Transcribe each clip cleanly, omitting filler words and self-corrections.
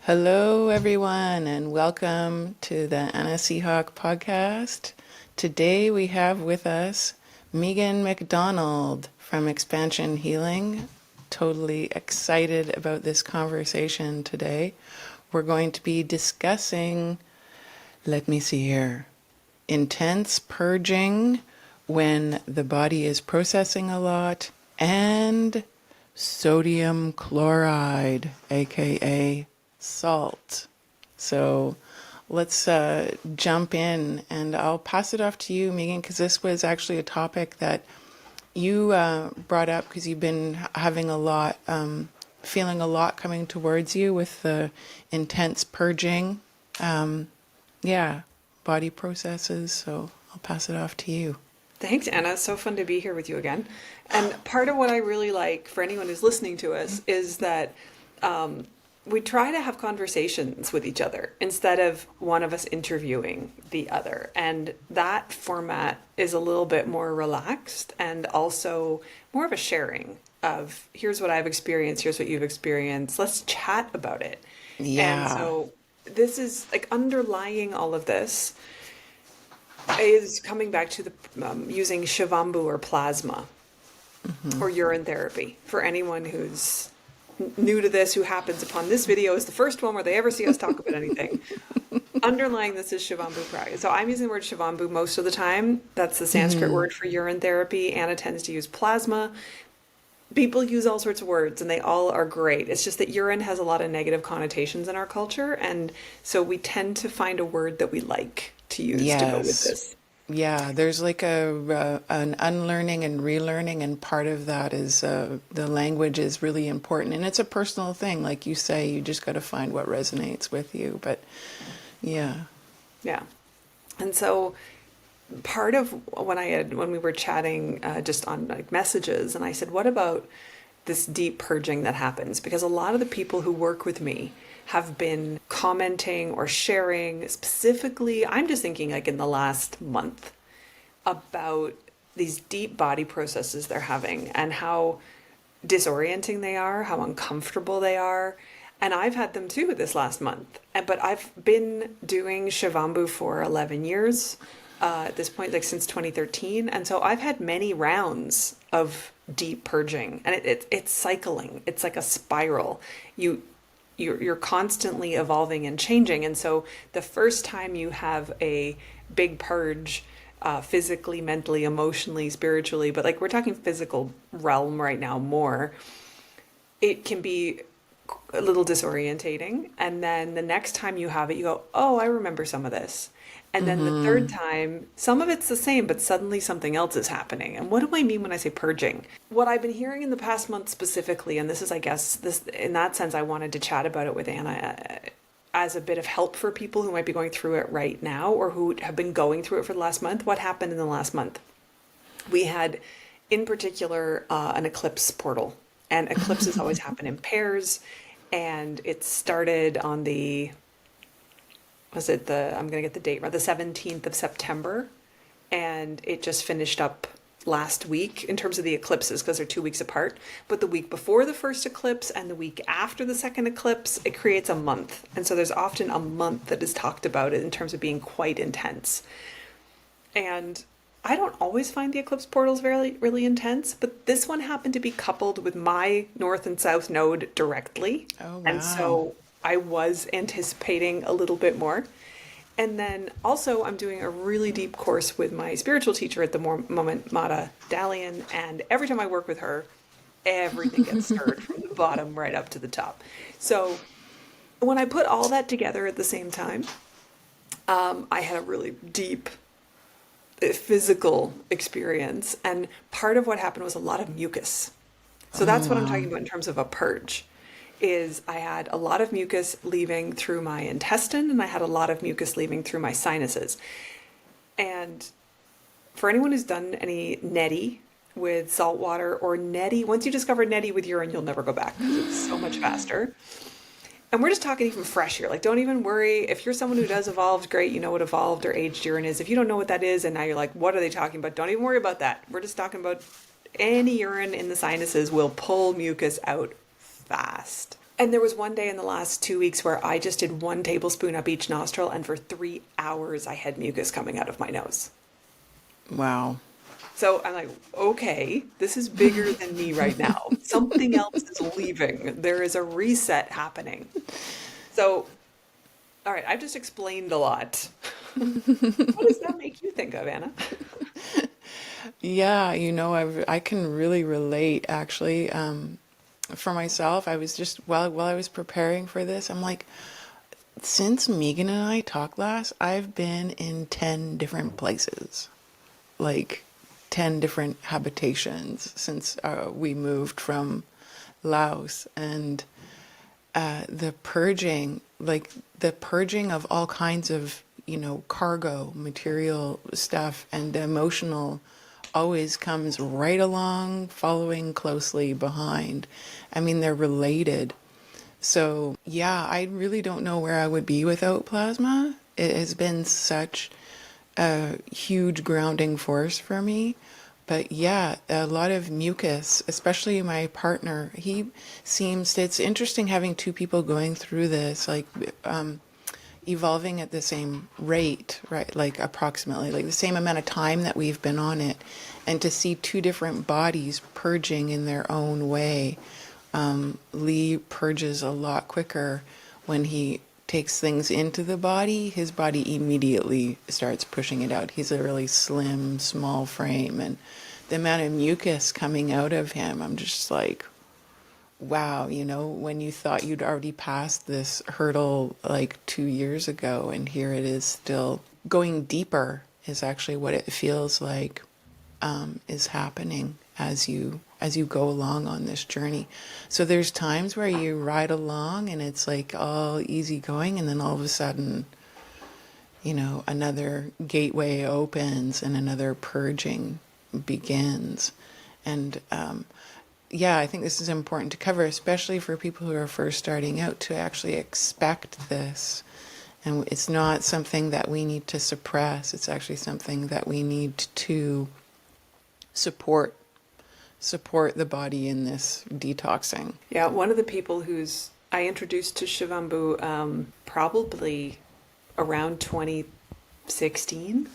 Hello, everyone, and welcome to the Seahawk podcast. Today we have with us Megan Macdonald from Expansion Healing. Totally excited about this conversation today. We're going to be discussing, let me see here, intense purging when the body is processing a lot, and sodium chloride, aka salt. So let's jump in, and I'll pass it off to you, Megan, because this was actually a topic that you brought up because you've been having a lot, feeling a lot coming towards you with the intense purging. Yeah, body processes. So I'll pass it off to you. Thanks, Anna. It's so fun to be here with you again. And part of what I really like for anyone who's listening to us is that we try to have conversations with each other instead of one of us interviewing the other. And that format is a little bit more relaxed and also more of a sharing of here's what I've experienced, here's what you've experienced. Let's chat about it. And Yeah. so this is like underlying all of this is coming back to the using Shivambu or plasma or urine therapy for anyone who's new to this, who happens upon this video is the first one where they ever see us talk about anything. Underlying this is Shivambu practice. So I'm using the word Shivambu most of the time. That's the Sanskrit word for urine therapy. Anna tends to use plasma. People use all sorts of words and they all are great. It's just that urine has a lot of negative connotations in our culture. And so we tend to find a word that we like to use to go with Yes. this. Yeah, there's like an unlearning and relearning, and part of that is the language is really important, and it's a personal thing. Like you say, you just got to find what resonates with you. But yeah. Yeah. And so part of when we were chatting just on like messages, and I said, what about this deep purging that happens? Because a lot of the people who work with me have been commenting or sharing specifically, I'm just thinking like in the last month, about these deep body processes they're having and how disorienting they are, how uncomfortable they are. And I've had them too this last month. But I've been doing Shivambu for 11 years at this point, like since 2013. And so I've had many rounds of deep purging, and it's cycling. It's like a spiral. You're constantly evolving and changing. And so the first time you have a big purge, physically, mentally, emotionally, spiritually, but like we're talking physical realm right now more, it can be a little disorientating. And then the next time you have it, you go, oh, I remember some of this. And then the third time, some of it's the same, but suddenly something else is happening. And what do I mean when I say purging? What I've been hearing in the past month specifically, and this is, I guess, this in that sense, I wanted to chat about it with Anna as a bit of help for people who might be going through it right now or who have been going through it for the last month. What happened in the last month? We had, in particular, an eclipse portal. And eclipses always happen in pairs. And it started on I'm going to get the date right, the 17th of September. And it just finished up last week in terms of the eclipses because they're 2 weeks apart. But the week before the first eclipse and the week after the second eclipse, it creates a month. And so there's often a month that is talked about in terms of being quite intense. And I don't always find the eclipse portals really, really intense, but this one happened to be coupled with my north and south node directly. Oh, And wow. so I was anticipating a little bit more. And then also I'm doing a really deep course with my spiritual teacher at the moment, Mata Dalian. And every time I work with her, everything gets stirred from the bottom right up to the top. So when I put all that together at the same time, I had a really deep physical experience. And part of what happened was a lot of mucus. So Oh, that's what I'm wow. talking about in terms of a purge. Is I had a lot of mucus leaving through my intestine and I had a lot of mucus leaving through my sinuses. And for anyone who's done any neti with salt water or neti, once you discover neti with urine, you'll never go back because it's so much faster. And we're just talking even fresh here. Like, don't even worry. If you're someone who does evolved, great, you know what evolved or aged urine is. If you don't know what that is and now you're like, what are they talking about? Don't even worry about that. We're just talking about any urine in the sinuses will pull mucus out fast. And there was one day in the last 2 weeks where I just did 1 tablespoon up each nostril, and for 3 hours I had mucus coming out of my nose. Wow. So I'm like, okay, this is bigger than me right now. Something else is leaving. There is a reset happening. So, all right, I've just explained a lot. What does that make you think of, Anna? Yeah, I can really relate actually. For myself, I was just while I was preparing for this, I'm like, since Megan and I talked last, I've been in 10 different places, like 10 different habitations since we moved from Laos. And the purging, like the purging of all kinds of, cargo, material stuff, and the emotional always comes right along, following closely behind. I mean, they're related. So, yeah, I really don't know where I would be without plasma. It has been such a huge grounding force for me. But yeah, a lot of mucus, especially my partner, it's interesting having two people going through this, like evolving at the same rate, right? Like approximately, like the same amount of time that we've been on it. And to see two different bodies purging in their own way. Lee purges a lot quicker when he takes things into the body. His body immediately starts pushing it out. He's a really slim, small frame, and the amount of mucus coming out of him, I'm just like, wow, when you thought you'd already passed this hurdle like 2 years ago, and here it is still going deeper is actually what it feels like is happening as you go along on this journey. So there's times where you ride along and it's like all easy going, and then all of a sudden, another gateway opens and another purging begins. And yeah, I think this is important to cover, especially for people who are first starting out, to actually expect this. And it's not something that we need to suppress. It's actually something that we need to support the body in this detoxing. Yeah, one of the people I introduced to Shivambu probably around 2016.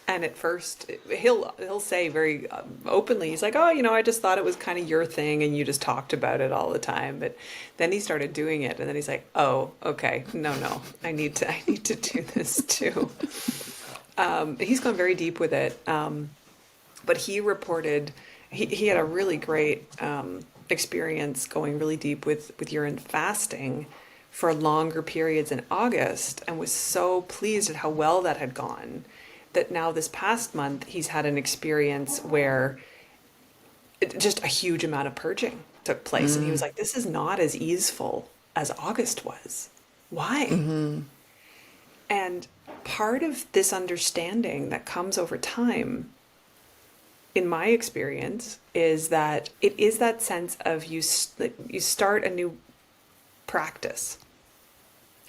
And at first, he'll say very openly, he's like, oh, I just thought it was kind of your thing and you just talked about it all the time. But then he started doing it, and then he's like, oh, okay, no, I need to do this too. He's gone very deep with it. But he reported he had a really great experience going really deep with urine fasting for longer periods in August, and was so pleased at how well that had gone, that now this past month he's had an experience where just a huge amount of purging took place. And he was like, this is not as easeful as August was. Why? And part of this understanding that comes over time, in my experience, is that it is that sense of you start a new practice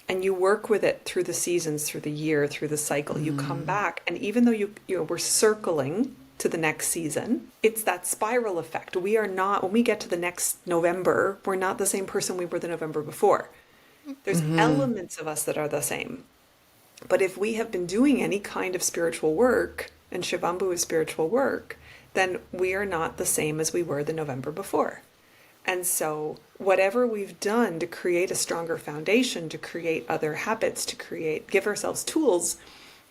and you work with it through the seasons, through the year, through the cycle. You come back, and even though we're circling to the next season, it's that spiral effect. We are not, when we get to the next November, we're not the same person we were the November before. There's elements of us that are the same. But if we have been doing any kind of spiritual work, and Shivambu is spiritual work, then we are not the same as we were the November before. And so whatever we've done to create a stronger foundation, to create other habits, give ourselves tools,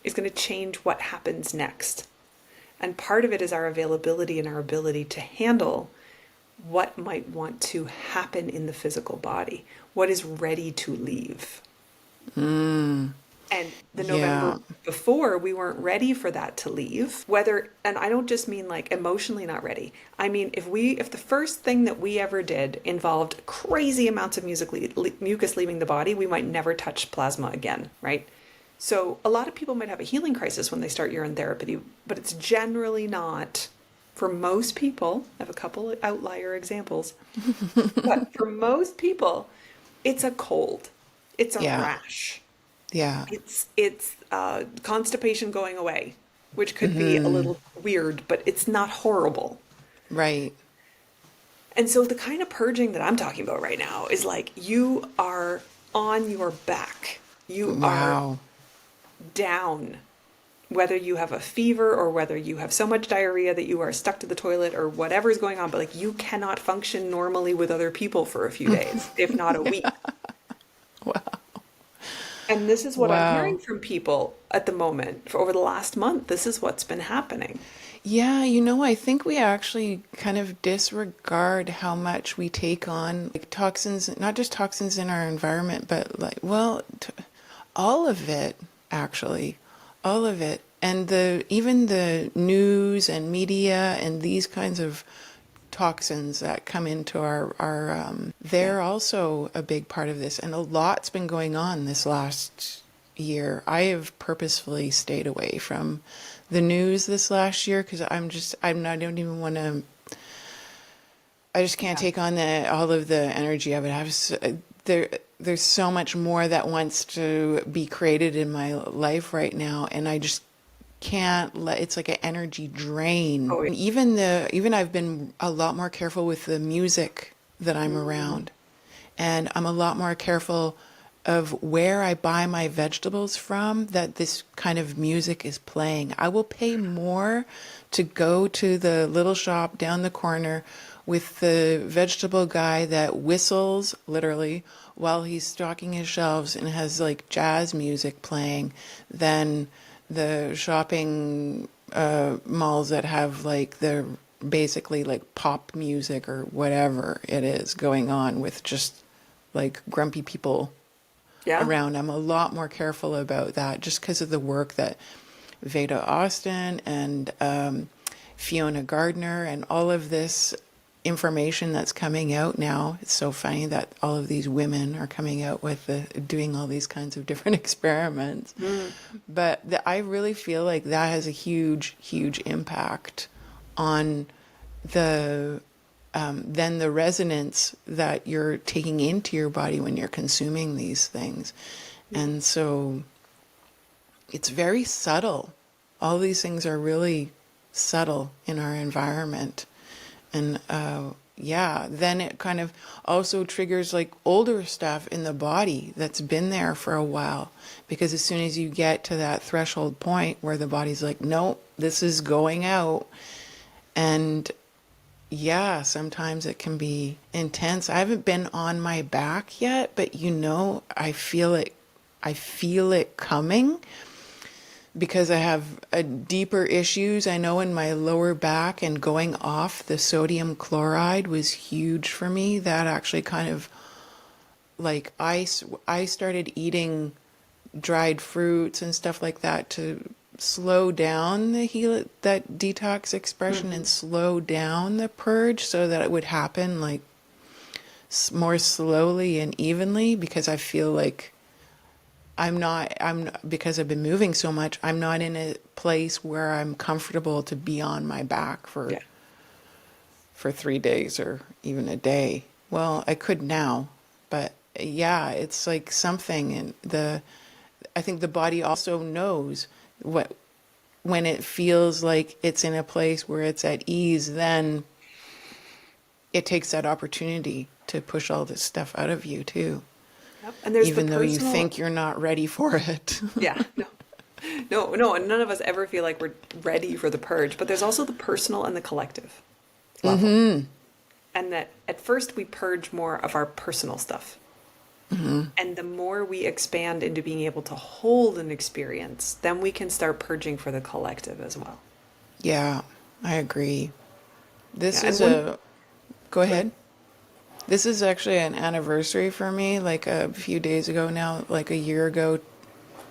is going to change what happens next. And part of it is our availability and our ability to handle what might want to happen in the physical body, what is ready to leave. And the November before, we weren't ready for that to leave. And I don't just mean like emotionally not ready. I mean, if the first thing that we ever did involved crazy amounts of mucus leaving the body, we might never touch plasma again, right? So a lot of people might have a healing crisis when they start urine therapy, but it's generally not. For most people, I have a couple of outlier examples, but for most people, it's a cold, it's a rash. Yeah. It's constipation going away, which could be a little weird, but it's not horrible. Right. And so the kind of purging that I'm talking about right now is like you are on your back. You are Wow. down, whether you have a fever or whether you have so much diarrhea that you are stuck to the toilet or whatever is going on, but like you cannot function normally with other people for a few days, if not a week. Wow. And this is what I'm hearing Wow. from people at the moment for over the last month. This is what's been happening. Yeah, I think we actually kind of disregard how much we take on like toxins, not just toxins in our environment, but like, well, all of it, actually, all of it. And even the news and media and these kinds of toxins that come into Yeah. they're also a big part of this. And a lot's been going on this last year. I have purposefully stayed away from the news this last year because I don't even want to, I just can't Yeah. take on all of the energy of it. There's so much more that wants to be created in my life right now, and I just can't let it's like an energy drain. Oh, yeah. And even I've been a lot more careful with the music that I'm around, and I'm a lot more careful of where I buy my vegetables from that this kind of music is playing. I will pay more to go to the little shop down the corner with the vegetable guy that whistles literally while he's stocking his shelves and has like jazz music playing than the shopping malls that have like the basically like pop music or whatever it is going on with just like grumpy people Yeah. around. I'm a lot more careful about that just because of the work that Veda Austin and Fiona Gardner and all of this information that's coming out now. It's so funny that all of these women are coming out with doing all these kinds of different experiments. But I really feel like that has a huge, huge impact on the then the resonance that you're taking into your body when you're consuming these things. And so it's very subtle. All these things are really subtle in our environment. And yeah, then it kind of also triggers like older stuff in the body that's been there for a while. Because as soon as you get to that threshold point where the body's like, no, this is going out. And yeah, sometimes it can be intense. I haven't been on my back yet, but I feel it. I feel it coming because I have deeper issues. I know in my lower back and going off the sodium chloride was huge for me. That actually kind of like I started eating dried fruits and stuff like that to slow down that detox expression and slow down the purge so that it would happen like more slowly and evenly because I feel like because I've been moving so much, I'm not in a place where I'm comfortable to be on my back Yeah. for 3 days or even a day. Well, I could now, but yeah, it's like something I think the body also knows when it feels like it's in a place where it's at ease, then it takes that opportunity to push all this stuff out of you too, Yep. And there's the even though you personal. think you're not ready for it. Yeah. No. No, no, and none of us ever feel like we're ready for the purge, but there's also the personal and the collective level. And that at first we purge more of our personal stuff. And the more we expand into being able to hold an experience, then we can start purging for the collective as well. Yeah, I agree. This Yeah, and is when go go ahead. ahead. This is actually an anniversary for me, like a few days ago now, like a year ago,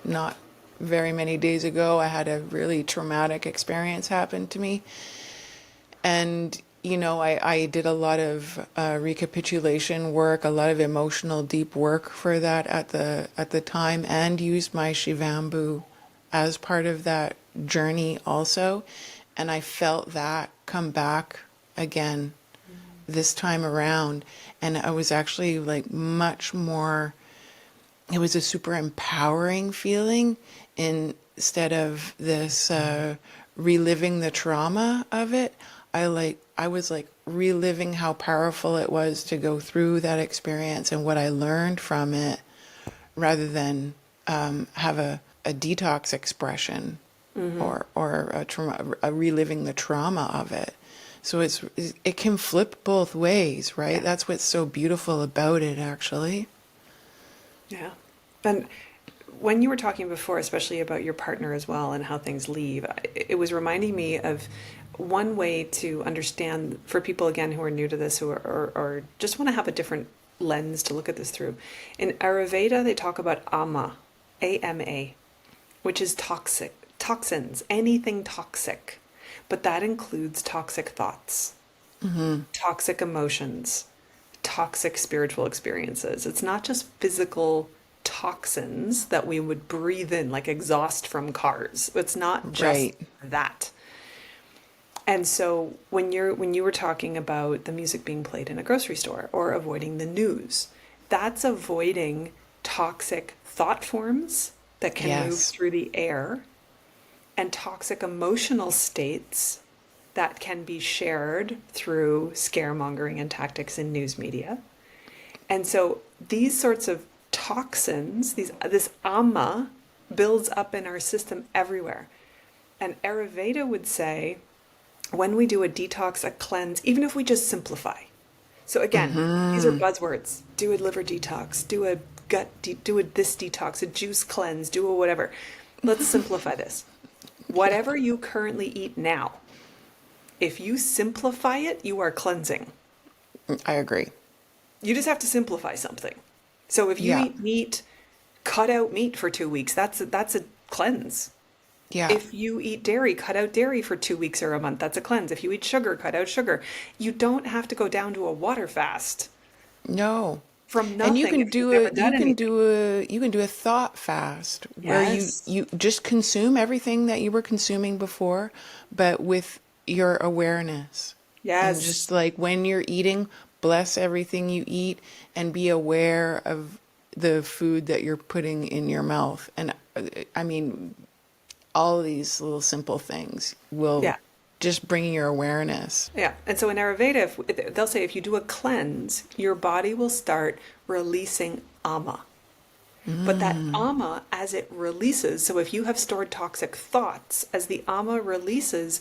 not very many days ago, I had a really traumatic experience happen to me. And, I did a lot of recapitulation work, a lot of emotional deep work for that at the time, and used my Shivambu as part of that journey also. And I felt that come back again this time around. And I was actually like much more, it was a super empowering feeling instead of this reliving the trauma of it. I was like reliving how powerful it was to go through that experience and what I learned from it, rather than have a detox expression, or a trauma, a reliving the trauma of it. So it can flip both ways, right? Yeah. That's what's so beautiful about it, actually. Yeah. And when you were talking before, especially about your partner as well and how things leave, it was reminding me of one way to understand for people, again, who are new to this, who are, or just want to have a different lens to look at this through. In Ayurveda, they talk about AMA, which is toxins, anything toxic. But that includes toxic thoughts, toxic emotions, toxic spiritual experiences. It's not just physical toxins that we would breathe in, like exhaust from cars. It's not just Right. that. And so when you were talking about the music being played in a grocery store or avoiding the news, that's avoiding toxic thought forms that can move Yes. through the air, and toxic emotional states that can be shared through scaremongering and tactics in news media. And so these sorts of toxins, this ama, builds up in our system everywhere. And Ayurveda would say, when we do a detox, a cleanse, even if we just simplify. So again, these are buzzwords. Do a liver detox, do a this detox, a juice cleanse, do a whatever. Let's simplify this. Whatever you currently eat now, if you simplify it, you are cleansing. I agree. You just have to simplify something. So if you Yeah. eat meat, cut out meat for 2 weeks. That's a cleanse. Yeah. If you eat dairy, cut out dairy for 2 weeks or a month. That's a cleanse. If you eat sugar, cut out sugar. You don't have to go down to a water fast No. from And you nothing can if you've do never a you done can anything. do a you can do a thought fast where Yes. you just consume everything that you were consuming before, but with your awareness. And just Yes. like when you're eating, bless everything you eat and be aware of the food that you're putting in your mouth. And I mean, all of these little simple things will Yeah. just bring your awareness. Yeah. And so in Ayurveda, they'll say if you do a cleanse, your body will start releasing ama. But that ama, as it releases, so if you have stored toxic thoughts, as the ama releases,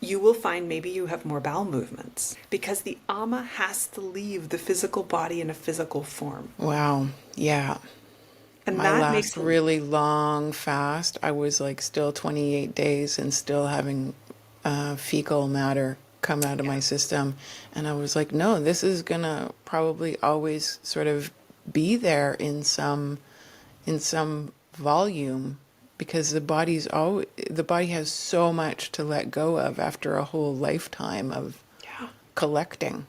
you will find maybe you have more bowel movements because the ama has to leave the physical body in a physical form. Wow. Yeah. And My that makes last really long fast, I was like still 28 days and still having fecal matter come out of my system. And I was like, no, this is gonna probably always sort of be there in some volume, because the body has so much to let go of after a whole lifetime of yeah. collecting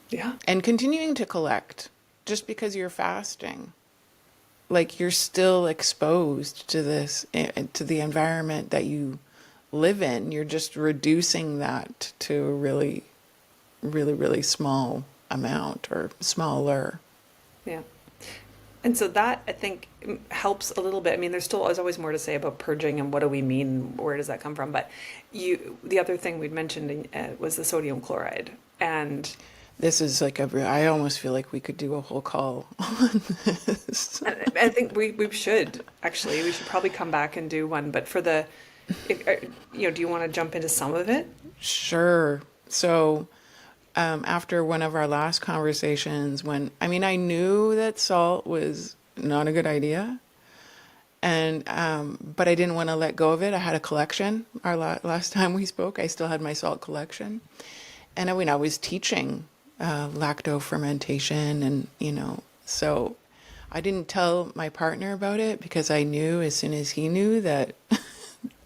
Yeah. and continuing to collect. Just because you're fasting, like you're still exposed to this, to the environment that you live in. You're just reducing that to a really, really, really small amount, or smaller. Yeah. And so that, I think, helps a little bit. I mean, there's always more to say about purging and what do we mean, where does that come from? But the other thing we'd mentioned was the sodium chloride. And This is like I almost feel like we could do a whole call on this. I think we should, actually. We should probably come back and do one. But do you want to jump into some of it? Sure. So, after one of our last conversations, I knew that salt was not a good idea, and but I didn't want to let go of it. I had a collection. Our last time we spoke, I still had my salt collection, and I was teaching lacto fermentation, and so I didn't tell my partner about it because I knew as soon as he knew that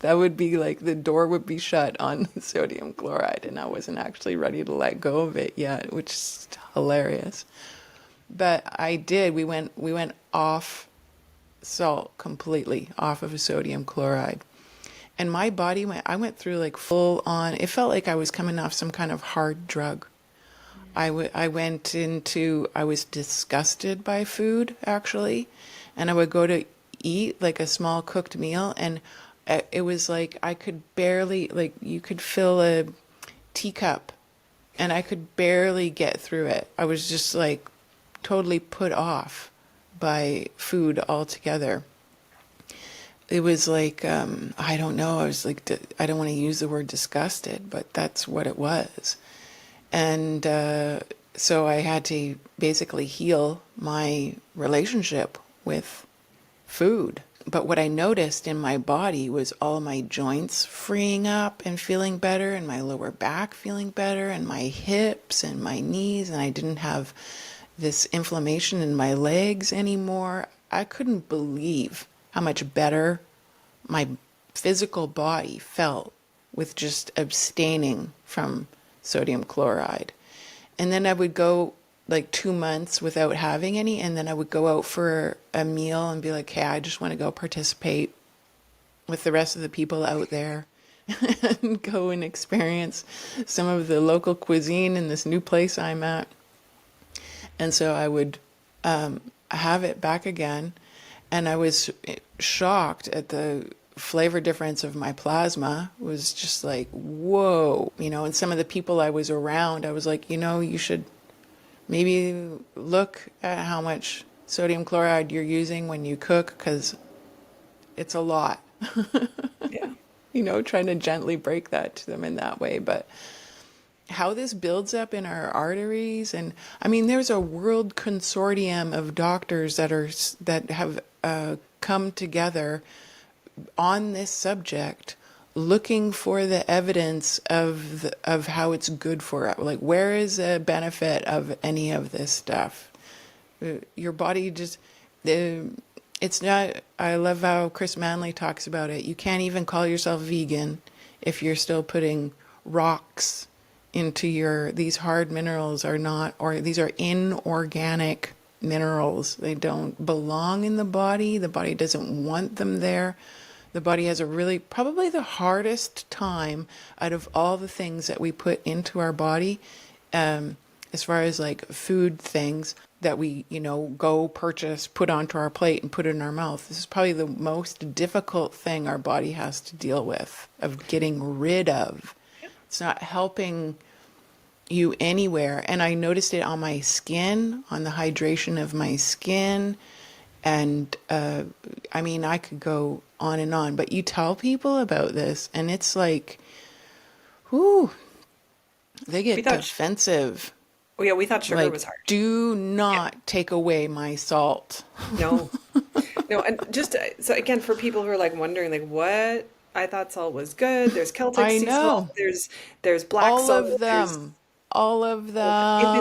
that would be like the door would be shut on sodium chloride, and I wasn't actually ready to let go of it yet, which is hilarious. But I did. We went off salt completely, off of sodium chloride. And my body I went through like full on, it felt like I was coming off some kind of hard drug. I was disgusted by food, actually. And I would go to eat like a small cooked meal, and it was like I could barely, like you could fill a teacup and I could barely get through it. I was just like totally put off by food altogether. It was like, I don't know, I was like, I don't want to use the word disgusted, but that's what it was. And so I had to basically heal my relationship with food. But what I noticed in my body was all my joints freeing up and feeling better, and my lower back feeling better, and my hips and my knees, and I didn't have this inflammation in my legs anymore. I couldn't believe how much better my physical body felt with just abstaining from sodium chloride. And then I would go like 2 months without having any, and then I would go out for a meal and be like, hey, I just want to go participate with the rest of the people out there and go and experience some of the local cuisine in this new place I'm at. And so I would have it back again, and I was shocked at the flavor difference of my plasma. It was just like, whoa, and some of the people I was around, I was like, you should maybe look at how much sodium chloride you're using when you cook, because it's a lot. Yeah. Trying to gently break that to them in that way. But how this builds up in our arteries, and I mean, there's a world consortium of doctors that have come together on this subject, looking for the evidence of how it's good for us. Like, where is the benefit of any of this stuff? Your body just, it's not, I love how Chris Manley talks about it. You can't even call yourself vegan if you're still putting rocks into these hard minerals are not, or these are inorganic minerals. They don't belong in the body. The body doesn't want them there. The body has probably the hardest time out of all the things that we put into our body, as far as like food things that we, go purchase, put onto our plate and put in our mouth. This is probably the most difficult thing our body has to deal with, of getting rid of. It's not helping you anywhere. And I noticed it on my skin, on the hydration of my skin. And I mean, I could go on and on, but you tell people about this and it's like, whoo, they get defensive. Oh yeah, we thought sugar Like, was hard. do not take away my salt. No, no, and just so again, for people who are like wondering, like, what? I thought salt was good. There's Celtic I sea know. salt. There's black All salt. of them. All of If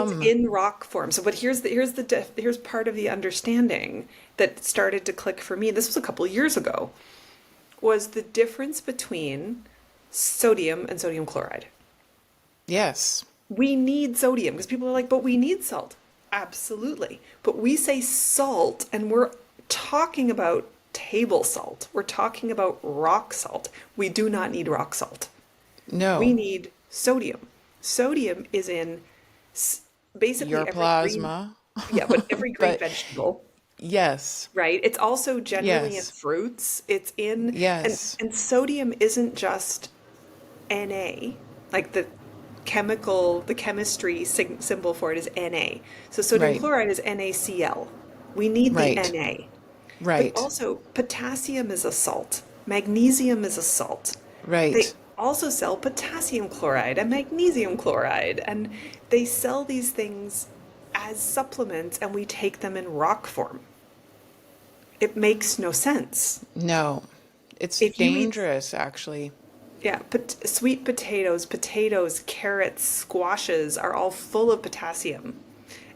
it's them. in rock form. So, but here's part of the understanding that started to click for me. This was a couple of years ago. Was the difference between sodium and sodium chloride. Yes. We need sodium because people are like, but we need salt. Absolutely. But we say salt and we're talking about table salt. We're talking about rock salt. We do not need rock salt. No. We need sodium. Sodium is in basically Your every plasma. yeah, but every green But vegetable, yes. right? It's also generally in Yes. fruits. It's in Yes. and sodium isn't just Na, like the chemistry symbol for it is Na. So sodium Right. chloride is NaCl. We need the Right. Na. But Right. also potassium is a salt. Magnesium is a salt. They Right. also sell potassium chloride and magnesium chloride, and they sell these things as supplements and we take them in rock form. It makes no sense. No. It's If you eat dangerous, actually. Yeah, sweet potatoes, carrots, squashes are all full of potassium.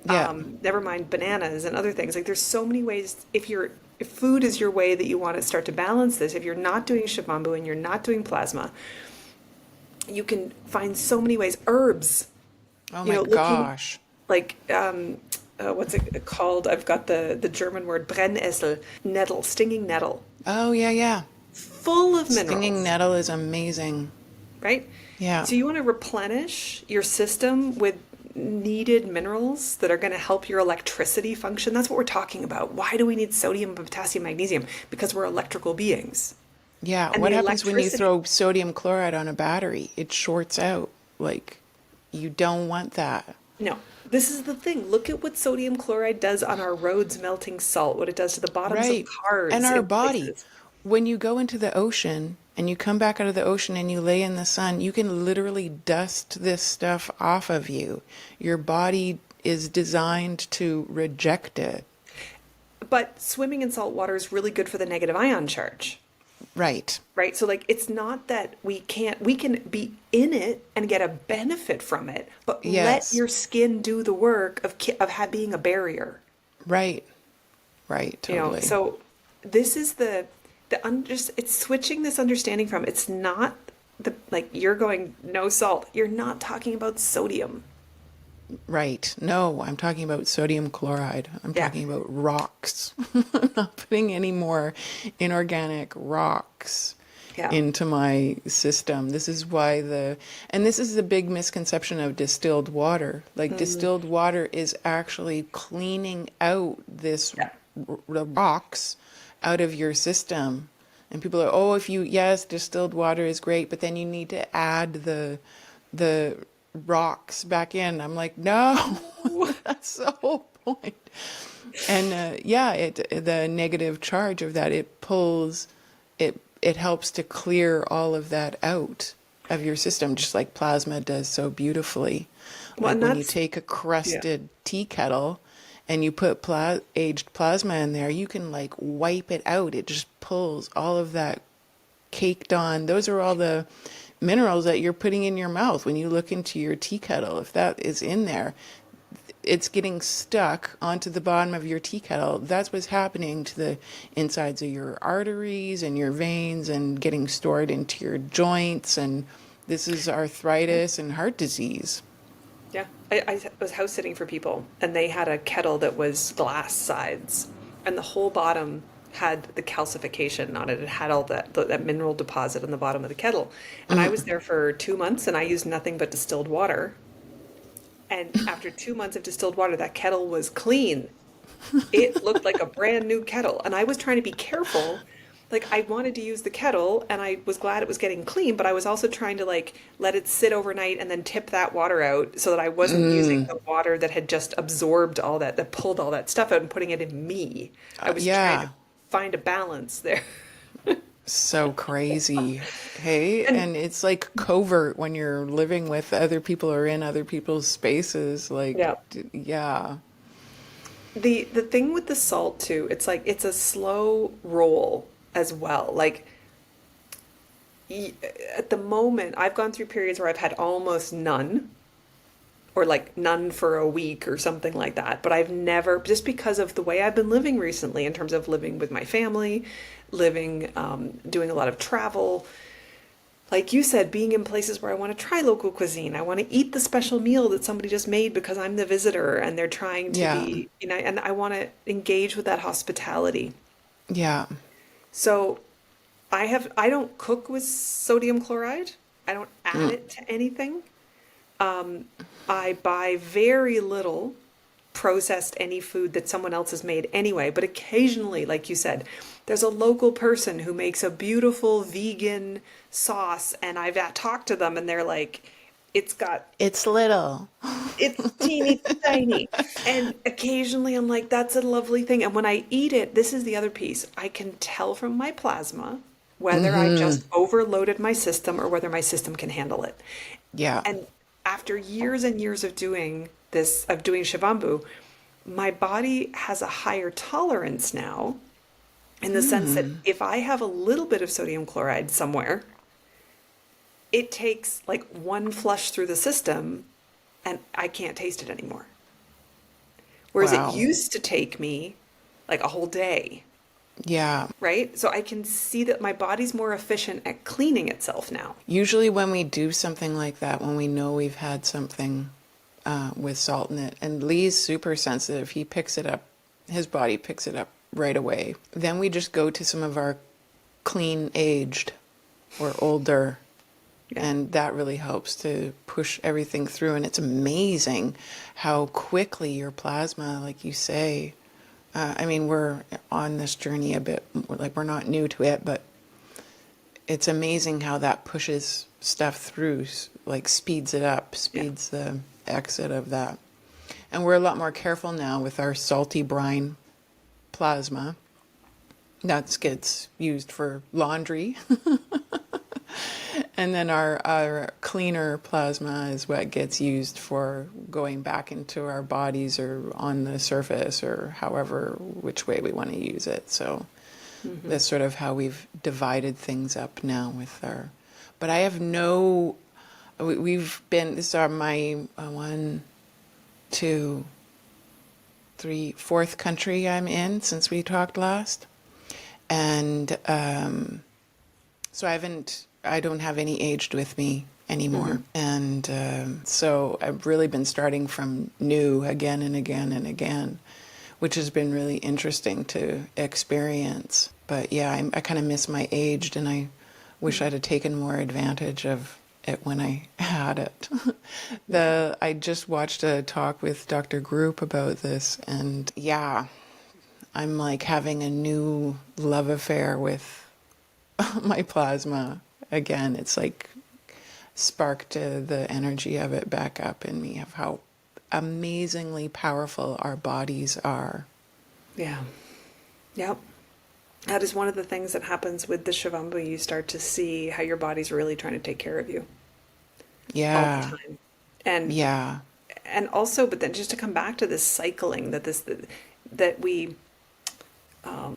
Yeah. Never mind bananas and other things. Like there's so many ways. If food is your way that you want to start to balance this, if you're not doing Shivambu and you're not doing plasma, you can find so many ways. Herbs, Oh you my know, looking gosh. like what's it called? I've got the German word Brennnessel, nettle, stinging nettle, Oh, yeah, yeah. full of Stinging minerals. nettle is amazing. Right? Yeah. So you want to replenish your system with needed minerals that are going to help your electricity function. That's what we're talking about. Why do we need sodium, potassium, magnesium? Because we're electrical beings. Yeah. And What the happens when you electricity, throw sodium chloride on a battery? It shorts out. Like, You don't want that. No, this is the thing. Look at what sodium chloride does on our roads, melting salt, what it does to the bottoms of Right. And cars our in body. places. When you go into the ocean and you come back out of the ocean and you lay in the sun, you can literally dust this stuff off of you. Your body is designed to reject it. But swimming in salt water is really good for the negative ion charge, Right. right? So like it's not that we can be in it and get a benefit from it, but let Yes. your skin do the work being a barrier. Right. Right. Totally. So this is it's switching this understanding from it's not the like you're going no salt. You're not talking about sodium. Right. No, I'm talking about sodium chloride. I'm Yeah. talking about rocks. I'm not putting any more inorganic rocks Yeah. into my system. This is why and this is the big misconception of distilled water. Like distilled water is actually cleaning out Yeah. the rocks out of your system. And people are, oh, yes, distilled water is great, but then you need to add the rocks back in. I'm like, no, that's the whole point. And the negative charge of that, it helps to clear all of that out of your system, just like plasma does so beautifully. Well, Like and when you that's take a yeah. crusted tea kettle and you put aged plasma in there, you can like wipe it out. It just pulls all of that caked on. Those are all the minerals that you're putting in your mouth when you look into your tea kettle. If that is in there, it's getting stuck onto the bottom of your tea kettle. That's what's happening to the insides of your arteries and your veins and getting stored into your joints. And this is arthritis and heart disease. Yeah. I was house sitting for people and they had a kettle that was glass sides and the whole bottom had the calcification on it. It had all that mineral deposit on the bottom of the kettle. And I was there for 2 months and I used nothing but distilled water. And after 2 months of distilled water, that kettle was clean. It looked like a brand new kettle. And I was trying to be careful. Like I wanted to use the kettle and I was glad it was getting clean, but I was also trying to like let it sit overnight and then tip that water out so that I wasn't using the water that had just absorbed that pulled all that stuff out and putting it in me. I was trying Yeah. to find a balance there. So crazy. Hey, And and it's like covert when you're living with other people or in other people's spaces. Like, yeah. yeah. The thing with the salt too, it's like it's a slow roll as well. Like at the moment, I've gone through periods where I've had almost none, or like none for a week or something like that. But I've never, just because of the way I've been living recently, in terms of living with my family, doing a lot of travel. Like you said, being in places where I want to try local cuisine, I want to eat the special meal that somebody just made because I'm the visitor and they're trying to Yeah. be, and I want to engage with that hospitality. Yeah. So I don't cook with sodium chloride. I don't add it to anything. I buy very little processed any food that someone else has made anyway, but occasionally, like you said, there's a local person who makes a beautiful vegan sauce and I've talked to them and they're like, It's little. it's teeny tiny. And occasionally I'm like, that's a lovely thing. And when I eat it, this is the other piece. I can tell from my plasma whether I just overloaded my system or whether my system can handle it. Yeah. And after years and years of doing Shivambu, my body has a higher tolerance now in the sense that if I have a little bit of sodium chloride somewhere, it takes like one flush through the system and I can't taste it anymore. Whereas it Wow. used to take me like a whole day, Yeah. right? So I can see that my body's more efficient at cleaning itself now. Usually when we do something like that, when we know we've had something with salt in it, and Lee's super sensitive, he picks it up, his body picks it up right away. Then we just go to some of our clean aged or older, Yeah. and that really helps to push everything through. And it's amazing how quickly your plasma, like you say, I mean, we're on this journey a bit, like we're not new to it, but it's amazing how that pushes stuff through, like speeds it up, speeds the exit of that. And we're a lot more careful now with our salty brine plasma. That gets used for laundry. And then our cleaner plasma is what gets used for going back into our bodies or on the surface or however, which way we want to use it. So that's sort of how we've divided things up now with our, but I have no, we've been, this are my one, two, three, fourth country I'm in since we talked last. And so I don't have any aged with me anymore. And so I've really been starting from new again and again and again, which has been really interesting to experience. But yeah, I kind of miss my aged, and I wish I'd have taken more advantage of it when I had it. I just watched a talk with Dr. Group about this, and yeah, I'm like having a new love affair with my plasma again. It's like sparked the energy of it back up in me, of how amazingly powerful our bodies are. Yeah. Yep. That is one of the things that happens with the Shivambu. You start to see how your body's really trying to take care of you Yeah. all the time. And Yeah. and also, but then just to come back to this cycling that we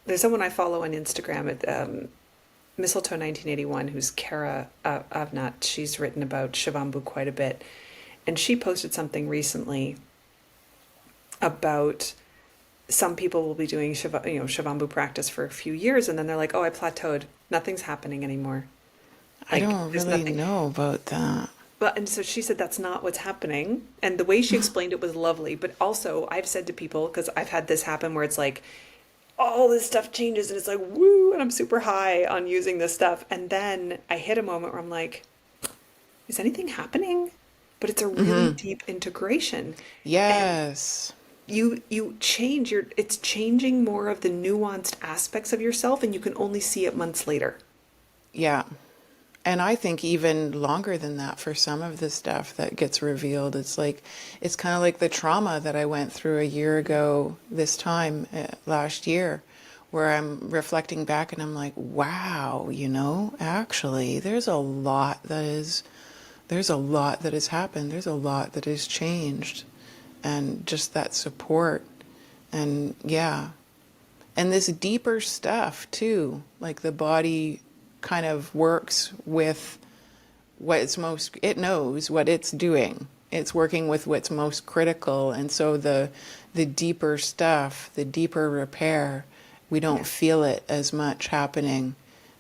there's someone I follow on Instagram at Mistletoe 1981, who's Kara Avnat. She's written about Shivambu quite a bit, and she posted something recently about some people will be doing Shivambu practice for a few years, and then they're like, "Oh, I plateaued. Nothing's happening anymore." I Like, don't there's really nothing. know about that. But and so she said that's not what's happening, and the way she explained it was lovely. But also, I've said to people, because I've had this happen where it's like all this stuff changes and it's like woo, and I'm super high on using this stuff, and then I hit a moment where I'm like, is anything happening? But it's a really deep integration, and Yes. you change it's changing more of the nuanced aspects of yourself, and you can only see it months later. Yeah. And I think even longer than that for some of the stuff that gets revealed. It's like, it's kind of like the trauma that I went through a year ago, this time last year, where I'm reflecting back and I'm like, wow, actually, there's a lot that has happened. There's a lot that has changed. And just that support. And yeah. And this deeper stuff too, like the body kind of works with it knows what it's doing. It's working with what's most critical. And so the deeper stuff, the deeper repair, we don't feel it as much happening.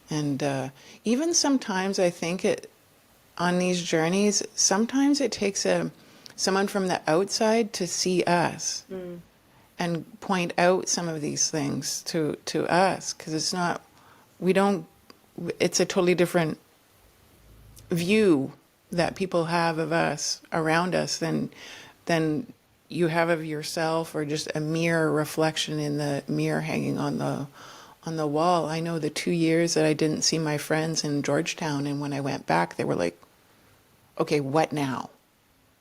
And even sometimes I think on these journeys, sometimes it takes someone from the outside to see us and point out some of these things to us, because it's a totally different view that people have of us around us than you have of yourself, or just a mere reflection in the mirror hanging on the wall. I know the 2 years that I didn't see my friends in Georgetown, and when I went back, they were like, okay, what now?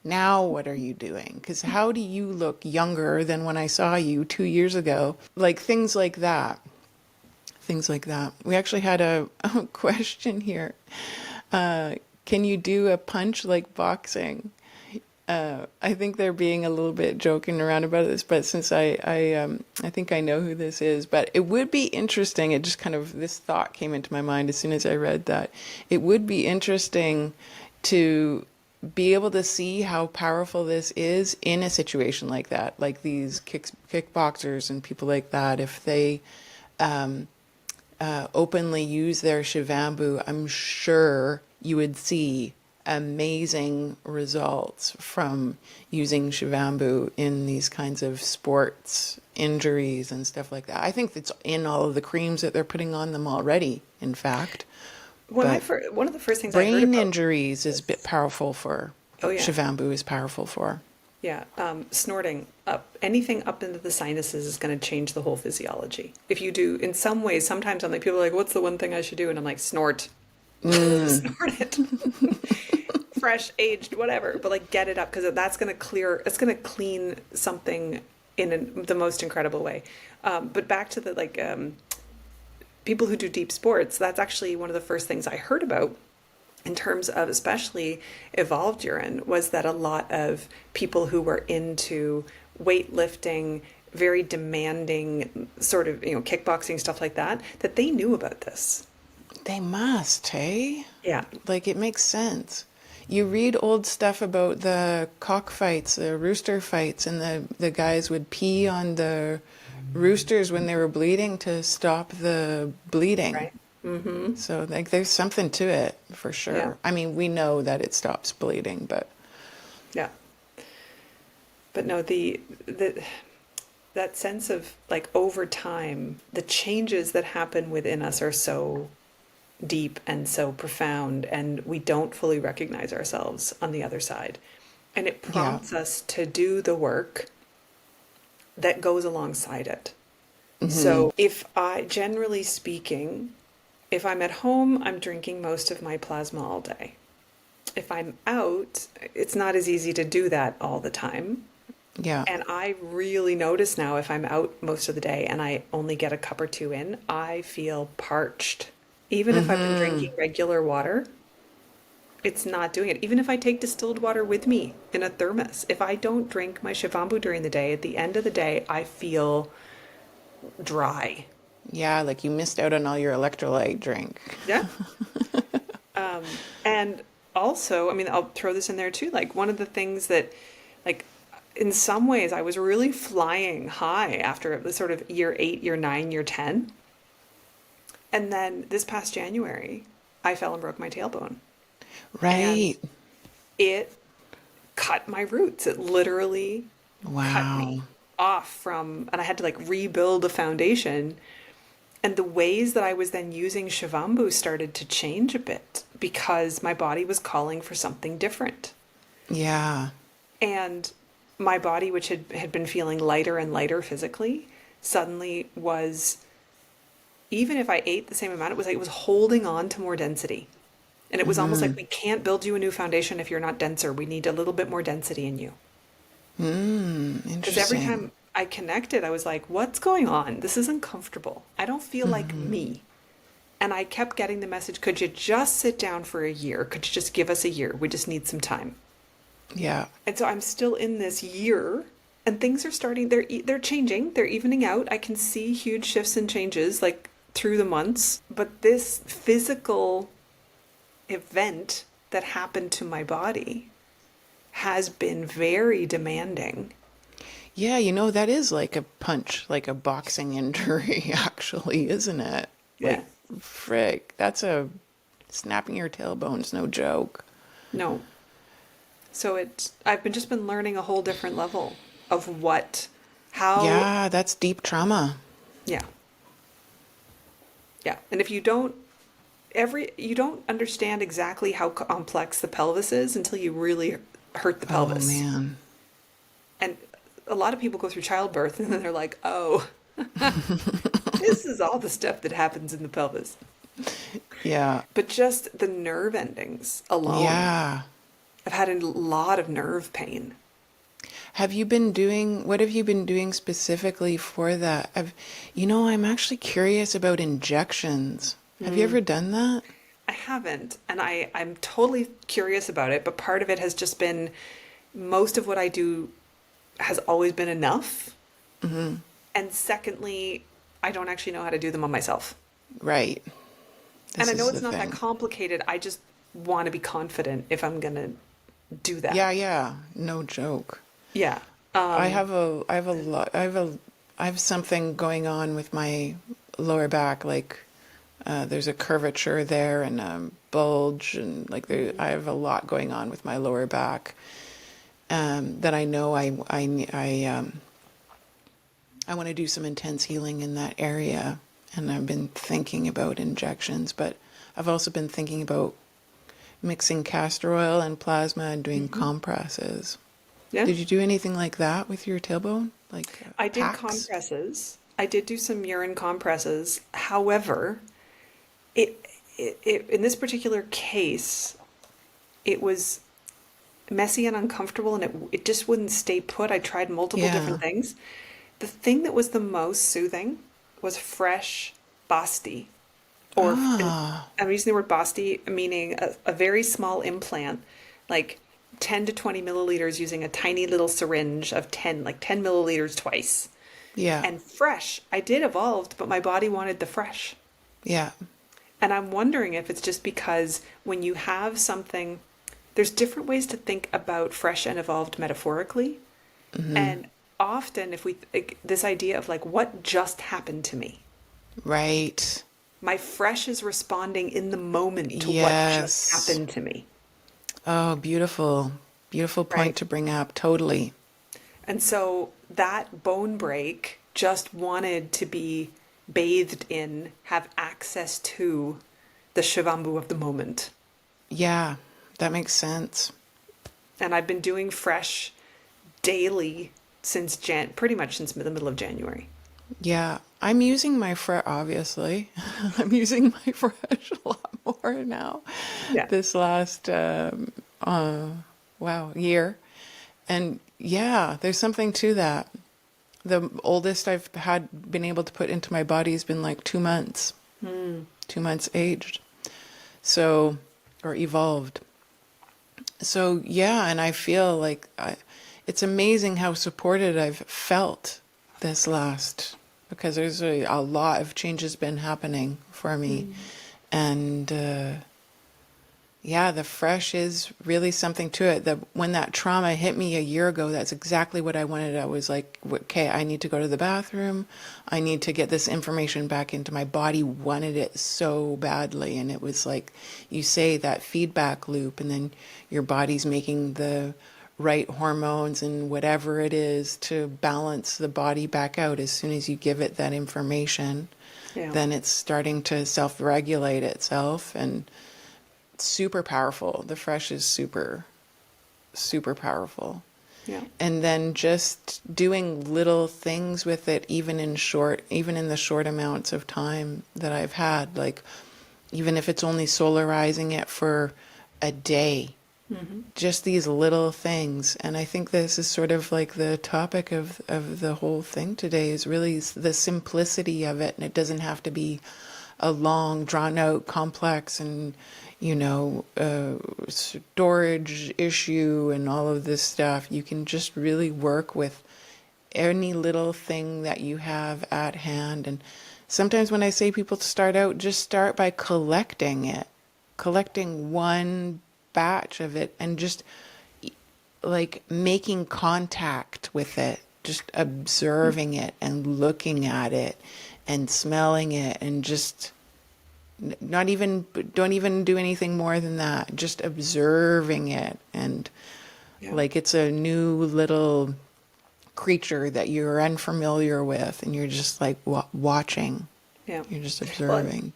Now what are you doing? Because how do you look younger than when I saw you 2 years ago? Like things like that. Things like that. We actually had a question here. Can you do a punch like boxing? I think they're being a little bit joking around about this, but since I think I know who this is, but it would be interesting. It just kind of, this thought came into my mind as soon as I read that. It would be interesting to be able to see how powerful this is in a situation like that, like these kickboxers and people like that, if they openly use their Shivambu, I'm sure you would see amazing results from using Shivambu in these kinds of sports injuries and stuff like that. I think it's in all of the creams that they're putting on them already, in fact. But One of the first things I heard brain about injuries is a bit this. powerful for, Oh yeah. Shivambu is powerful for. Yeah, snorting anything up into the sinuses is going to change the whole physiology. If you do, in some ways, sometimes I'm like, people are like, what's the one thing I should do? And I'm like, snort. Snort it. Fresh, aged, whatever, but like get it up because that's going to it's going to clean something in the most incredible way. But back to the people who do deep sports, that's actually one of the first things I heard about in terms of especially evolved urine was that a lot of people who were into weightlifting, very demanding sort of, kickboxing, stuff like that, that they knew about this. They must, hey? Yeah. Like, it makes sense. You read old stuff about the cockfights, the rooster fights, and the guys would pee on the roosters when they were bleeding to stop the bleeding. Right. Mm-hmm. So, like, there's something to it for sure. Yeah. I mean, we know that it stops bleeding, but Yeah. But no, that sense of like over time, the changes that happen within us are so deep and so profound, and we don't fully recognize ourselves on the other side. And it prompts us to do the work that goes alongside it. So generally speaking, if I'm at home, I'm drinking most of my plasma all day. If I'm out, it's not as easy to do that all the time. yeah. And I really notice now if I'm out most of the day and I only get a cup or two in, I feel parched. Even if I've been drinking regular water, it's not doing it. Even if I take distilled water with me in a thermos, if I don't drink my Shivambu during the day, at the end of the day, I feel dry. Yeah, like you missed out on all your electrolyte drink. Yeah. And also, I mean, I'll throw this in there too. Like one of the things that, like, in some ways, I was really flying high after the sort of year 8, year 9, year 10. And then this past January, I fell and broke my tailbone. Right. And it cut my roots. It literally cut me off from, and I had to like rebuild a foundation. And the ways that I was then using Shivambu started to change a bit because my body was calling for something different. Yeah. And my body, which had been feeling lighter and lighter physically, suddenly was, even if I ate the same amount, it was like it was holding on to more density. And it was almost like we can't build you a new foundation if you're not denser. We need a little bit more density in you. Because every Interesting. time I connected, I was like, what's going on? This is uncomfortable. I don't feel like me. And I kept getting the message, could you just sit down for a year? Could you just give us a year? We just need some time. Yeah. And so I'm still in this year and things are starting, they're changing, they're evening out. I can see huge shifts and changes like through the months, but this physical event that happened to my body has been very demanding. Yeah, that is like a punch, like a boxing injury, actually, isn't it? Yeah. Like, frick, snapping your tailbone's no joke. No. So I've just been learning a whole different level of how. Yeah, that's deep trauma. Yeah. Yeah. And if you don't understand exactly how complex the pelvis is until you really hurt the pelvis. Oh, man. And a lot of people go through childbirth and then they're like, oh, this is all the stuff that happens in the pelvis. Yeah. But just the nerve endings alone. Yeah. I've had a lot of nerve pain. What have you been doing specifically for that? I'm actually curious about injections. Have you ever done that? I haven't, and I'm totally curious about it, but part of it has just been most of what I do has always been enough. Mm-hmm. And secondly, I don't actually know how to do them on myself. Right. And I know it's not that complicated. I just want to be confident if I'm going to do that. Yeah. No joke. Yeah. I have something going on with my lower back, like there's a curvature there and a bulge, and I have a lot going on with my lower back that I know I want to do some intense healing in that area, and I've been thinking about injections, but I've also been thinking about mixing castor oil and plasma and doing compresses. Yeah. Did you do anything like that with your tailbone? I did packs? compresses. I did do some urine compresses. However, in this particular case, it was messy and uncomfortable, and it just wouldn't stay put. I tried multiple Yeah. different things. The thing that was the most soothing was fresh basti, or and Ah, I'm using the word basti, meaning a very small implant, like 10 to 20 milliliters, using a tiny little syringe of 10, like 10 milliliters twice. yeah. And fresh. I did evolved, but my body wanted the fresh. Yeah. And I'm wondering if it's just because when you have something, there's different ways to think about fresh and evolved metaphorically. Hmm. And often, if we, like, this idea of like, what just happened to me? Right. My fresh is responding in the moment to what just Yes. happened to me. Oh, beautiful. Beautiful point Right. to bring up. Totally. And so that bone break just wanted to be bathed in, have access to the Shivambu of the moment. Yeah, that makes sense. And I've been doing fresh daily since pretty much since the middle of January. Yeah, I'm using my fresh, obviously. I'm using my fresh a lot more now Yeah. this last, wow, year. And yeah, there's something to that. The oldest I've had been able to put into my body has been like 2 months, 2 months aged. So, or evolved. So yeah, and I feel like it's amazing how supported I've felt this last, because there's a lot of changes been happening for me, and yeah, the fresh is really something to it. That when that trauma hit me a year ago, that's exactly what I wanted. I was like, okay, I need to go to the bathroom. I need to get this information back into my body. Wanted it so badly. And it was like, you say that feedback loop, and then your body's making the right hormones and whatever it is to balance the body back out. As soon as you give it that information, Yeah. then it's starting to self-regulate itself, and super powerful. The fresh is super, super powerful. Yeah. And then just doing little things with it, even in the short amounts of time that I've had, like even if it's only solarizing it for a day, just these little things. And I think this is sort of like the topic of the whole thing today, is really the simplicity of it. And it doesn't have to be a long, drawn out, complex, and storage issue and all of this stuff. You can just really work with any little thing that you have at hand. And sometimes when I say people to start out, just start by collecting it, collecting one batch of it, and just like making contact with it, just observing it and looking at it and smelling it, and just not even don't even do anything more than that, just observing it. And Yeah. like it's a new little creature that you're unfamiliar with, and you're just like watching, Yeah. you're just Well, observing.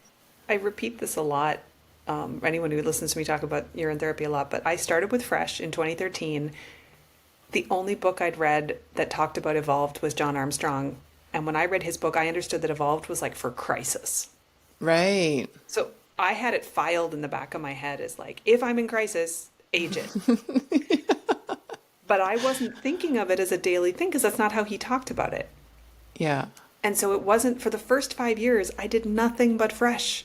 I repeat this a lot. Anyone who listens to me talk about urine therapy a lot, but I started with Fresh in 2013. The only book I'd read that talked about evolved was John Armstrong. And when I read his book, I understood that evolved was like for crisis. Right. So I had it filed in the back of my head as like, if I'm in crisis, age it. But I wasn't thinking of it as a daily thing because that's not how he talked about it. Yeah. And so it wasn't, for the first 5 years, I did nothing but Fresh.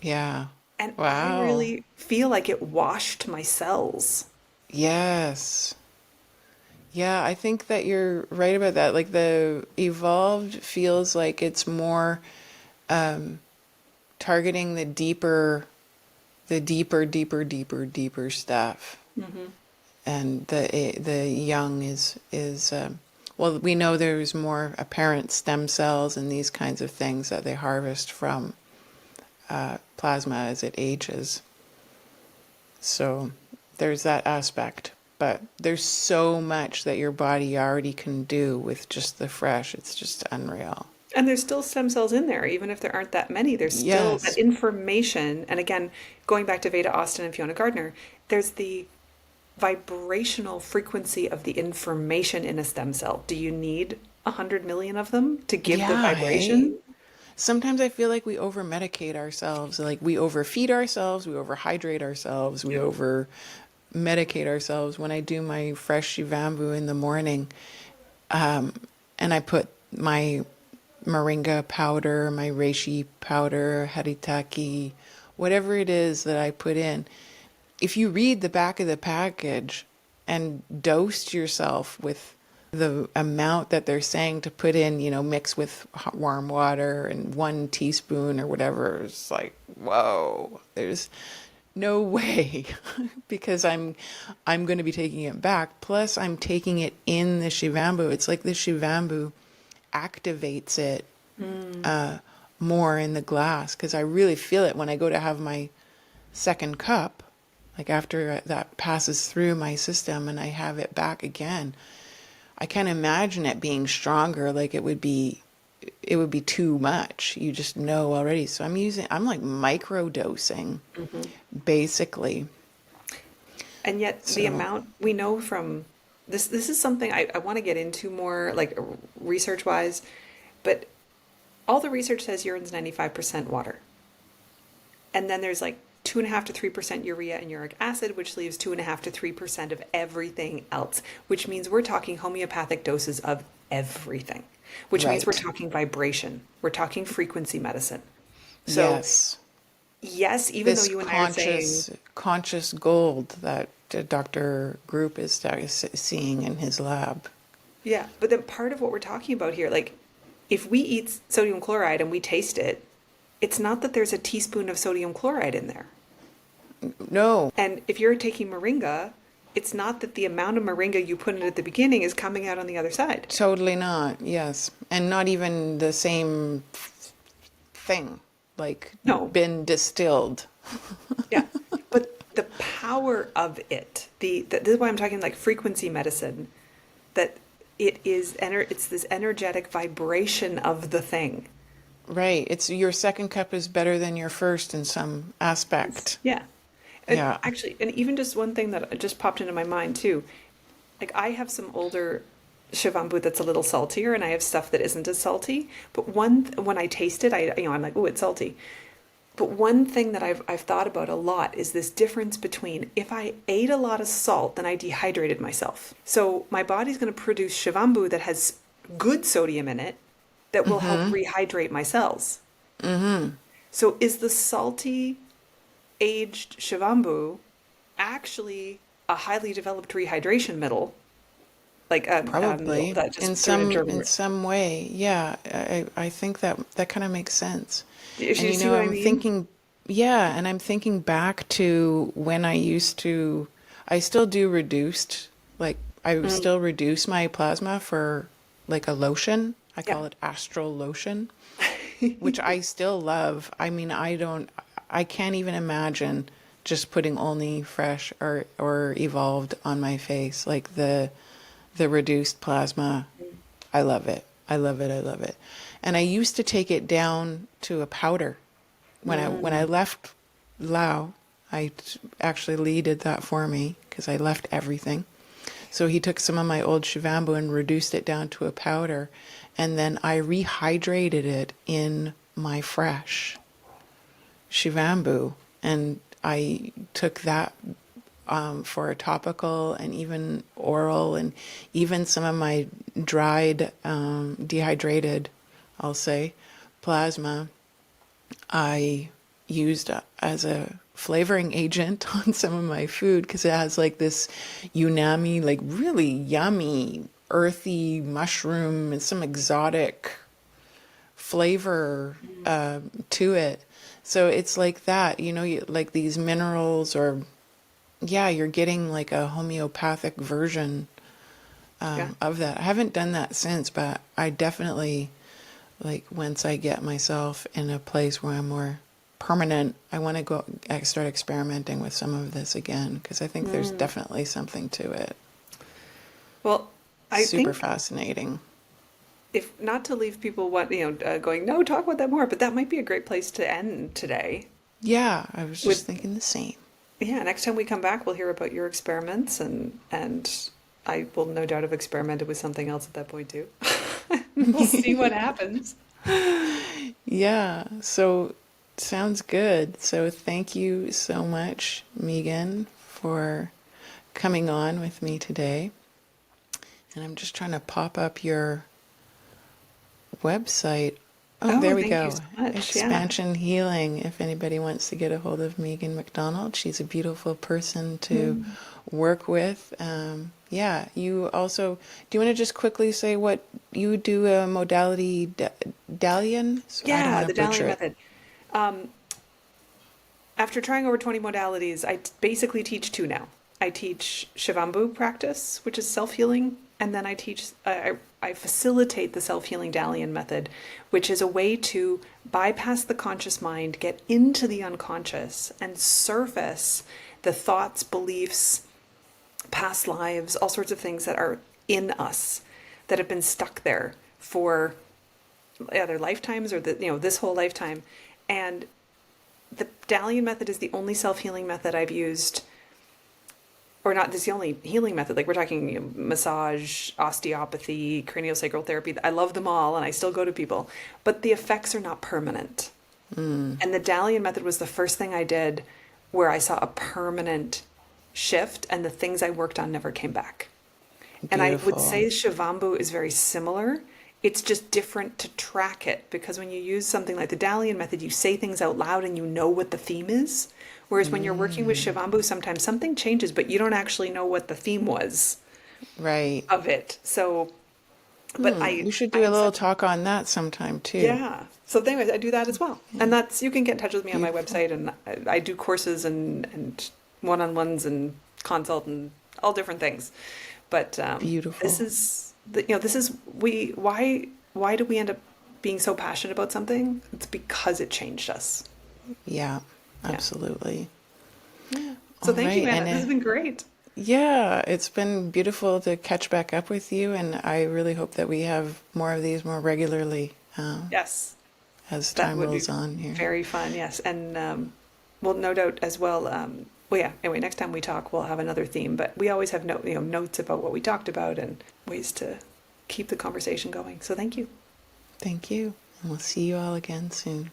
Yeah. And I Wow. really feel like it washed my cells. Yes. Yeah, I think that you're right about that. Like the evolved feels like it's more targeting the deeper stuff. And the young is well, we know there's more apparent stem cells and these kinds of things that they harvest from plasma as it ages. So there's that aspect. But there's so much that your body already can do with just the fresh. It's just unreal. And there's still stem cells in there, even if there aren't that many. There's still that Yes. information. And again, going back to Veda Austin and Fiona Gardner, there's the vibrational frequency of the information in a stem cell. Do you need 100 million of them to give the Yeah, hey? vibration? sometimes I feel like we over medicate ourselves. Like we overfeed ourselves, we overhydrate ourselves, we over medicate ourselves. When I do my fresh Shivambu in the morning, and I put my moringa powder, my reishi powder, haritaki, whatever it is that I put in. If you read the back of the package and dose yourself with the amount that they're saying to put in, mix with hot, warm water and 1 teaspoon or whatever, it's like, whoa, there's no way because I'm going to be taking it back. Plus, I'm taking it in the Shivambu. It's like the Shivambu activates it more in the glass because I really feel it when I go to have my second cup. Like after that passes through my system and I have it back again, I can't imagine it being stronger. Like it would be too much. You just know already. So I'm like micro dosing, basically. And yet the amount we know from this is something I want to get into more, like research wise, but all the research says urine's 95% water. And then there's like 2.5 to 3% urea and uric acid, which leaves 2.5 to 3% of everything else, which means we're talking homeopathic doses of everything, which means we're talking vibration, we're talking frequency medicine. So yes, even this though you and I are saying conscious gold that Dr. Group is seeing in his lab. Yeah, but then part of what we're talking about here, like if we eat sodium chloride and we taste it, it's not that there's a teaspoon of sodium chloride in there. No. And if you're taking moringa, it's not that the amount of moringa you put in at the beginning is coming out on the other side. Totally not. Yes. And not even the same thing, like been distilled. Yeah. But the power of it, this is why I'm talking like frequency medicine, that it's this energetic vibration of the thing. Right. It's your second cup is better than your first in some aspect. Yeah. And actually, and even just one thing that just popped into my mind too, like I have some older Shivambu that's a little saltier, and I have stuff that isn't as salty. But when I taste it, I'm like, oh, it's salty. But one thing that I've thought about a lot is this difference between if I ate a lot of salt, then I dehydrated myself. So my body's going to produce Shivambu that has good sodium in it that will help rehydrate my cells. So is the salty aged Shivambu actually a highly developed rehydration middle? Like probably that just in some way. Yeah, I think that kind of makes sense. You see what I mean? I'm thinking back to when I still do reduced, like I still reduce my plasma for like a lotion. I call it astral lotion, which I still love. I mean, I can't even imagine just putting only fresh or evolved on my face. Like the reduced plasma, I love it. I love it. I love it. And I used to take it down to a powder. When I left Lao, actually Lee did that for me because I left everything. So he took some of my old Shivambu and reduced it down to a powder. And then I rehydrated it in my fresh Shivambu. And I took that for a topical and even oral, and even some of my dried, dehydrated, I'll say, plasma, I used as a flavoring agent on some of my food because it has like this unami, like really yummy, earthy mushroom and some exotic flavor to it. So it's like that, like these minerals, or you're getting like a homeopathic version of that. I haven't done that since, but I definitely, like, once I get myself in a place where I'm more permanent, I want to start experimenting with some of this again, because I think there's definitely something to it. Well, I super think fascinating. If not to leave people going, no, talk about that more, but that might be a great place to end today. Yeah, I was just thinking the same. Yeah, next time we come back, we'll hear about your experiments, and I will no doubt have experimented with something else at that point too. We'll see what happens. Yeah, so sounds good. So thank you so much, Megan, for coming on with me today. And I'm just trying to pop up your website. Oh, there Oh, we thank you go. so much. Yeah. Expansion Healing. If anybody wants to get a hold of Megan Macdonald, she's a beautiful person to Mm. work with. Yeah, you also, do you want to just quickly say what you do a modality, Dalian? So I don't Yeah, want to the butcher Dalian it. Method. Um, After trying over 20 modalities, basically teach two now. I teach Shivambu practice, which is self healing, and then I facilitate the self healing Dalian method, which is a way to bypass the conscious mind, get into the unconscious, and surface the thoughts, beliefs, past lives, all sorts of things that are in us that have been stuck there for other lifetimes or this whole lifetime. And the Dalian method is the only self-healing method I've used, or not, this is the only healing method. Like we're talking massage, osteopathy, craniosacral therapy. I love them all and I still go to people, but the effects are not permanent. And the Dalian method was the first thing I did where I saw a permanent shift and the things I worked on never came back. And I would Beautiful. say Shivambu is very similar. It's just different to track it because when you use something like the Dalian method, you say things out loud and you know what the theme is. Whereas when you're working with Shivambu, sometimes something changes, but you don't actually know what the theme was Right. of it. So, but We should I do a have little such, talk on that sometime too. yeah. So anyways, I do that as well. And that's, you can get in touch with me on my Beautiful. website and I do courses and one-on-ones and consult and all different things. But this Beautiful. is this is why do we end up being so passionate about something? It's because it changed us. Yeah, Yeah. absolutely. Yeah. So All thank you, right. Anna. And This has been great. yeah, it's been beautiful to catch back up with you. And I really hope that we have more of these more regularly Yes, as that time would be rolls on here. very fun. Yes, and well, no doubt as well. Well, yeah. Anyway, next time we talk, we'll have another theme. But we always have notes about what we talked about and ways to keep the conversation going. So thank you. Thank you. And we'll see you all again soon.